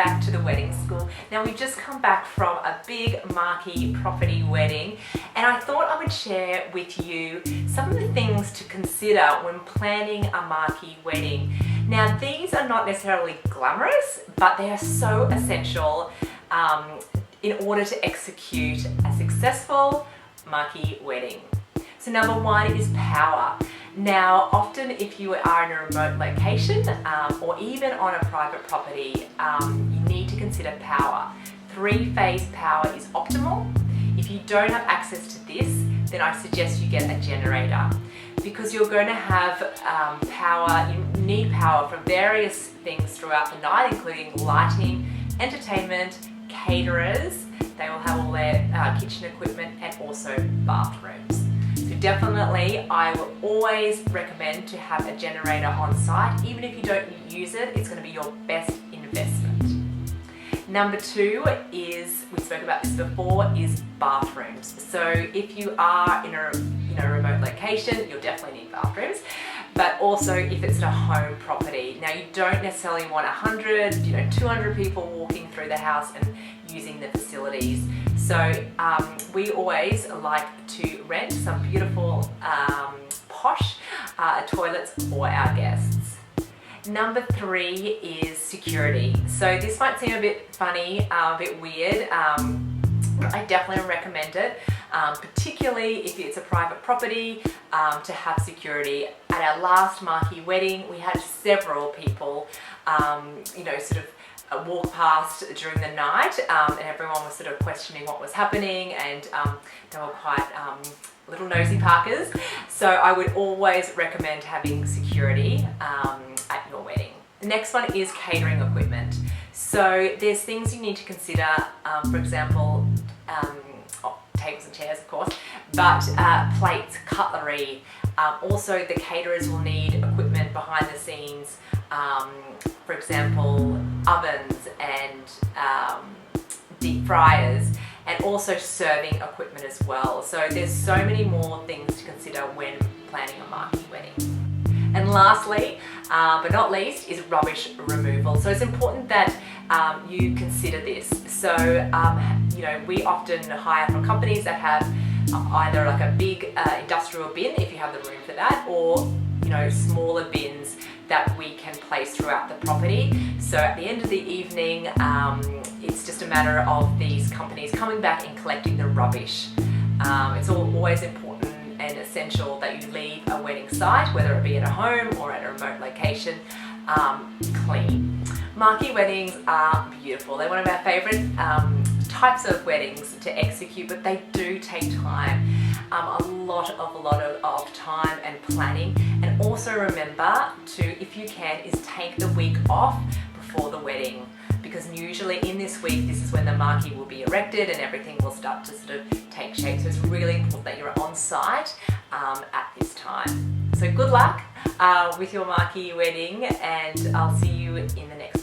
back to the wedding school. Now we've just come back from a big marquee property wedding, and I thought I would share with you some of the things to consider when planning a marquee wedding. Now these are not necessarily glamorous, but they are so essential in order to execute a successful marquee wedding. So number one is power. Now, often if you are in a remote location or even on a private property, you need to consider power. Three-phase power is optimal. If you don't have access to this, then I suggest you get a generator, because you're going to have power. You need power from various things throughout the night, including lighting, entertainment, caterers. They will have all their kitchen equipment and also bathrooms. So definitely, I will always recommend to have a generator on site. Even if you don't use it, it's going to be your best investment. Number two is, we spoke about this before, is bathrooms. So if you are in a remote location, you'll definitely need bathrooms. But also if it's at a home property. Now you don't necessarily want 100, 200 people walking through the house and using the facilities. So we always like to rent some beautiful posh toilets for our guests. Number three is security. So this might seem a bit funny, a bit weird, but I definitely recommend it, particularly if it's a private property, to have security. At our last marquee wedding, we had several people, sort of walk past during the night, and everyone was sort of questioning what was happening, and they were quite little nosy parkers. So I would always recommend having security at your wedding. The next one is catering equipment. So there's things you need to consider, for example, tables and chairs, of course, but plates, cutlery. Also, the caterers will need equipment behind the scenes, for example, ovens and deep fryers, and also serving equipment as well. So there's so many more things to consider when planning a marquee wedding. And lastly, but not least, is rubbish removal. So it's important that you consider this. So, we often hire from companies that have either like a big industrial bin, if you have the room for that, or smaller bins that we can place throughout the property. So at the end of the evening, it's just a matter of these companies coming back and collecting the rubbish. It's always important and essential that you leave a wedding site, whether it be at a home or at a remote location, clean. Marquee weddings are beautiful. They're one of our favourite types of weddings to execute, but they do take time, a lot of time and planning. And also remember to, if you can, is take the week off before the wedding, because usually in this week, this is when the marquee will be erected and everything will start to sort of take shape. So it's really important that you're on site at this time. So good luck with your marquee wedding, and I'll see you in the next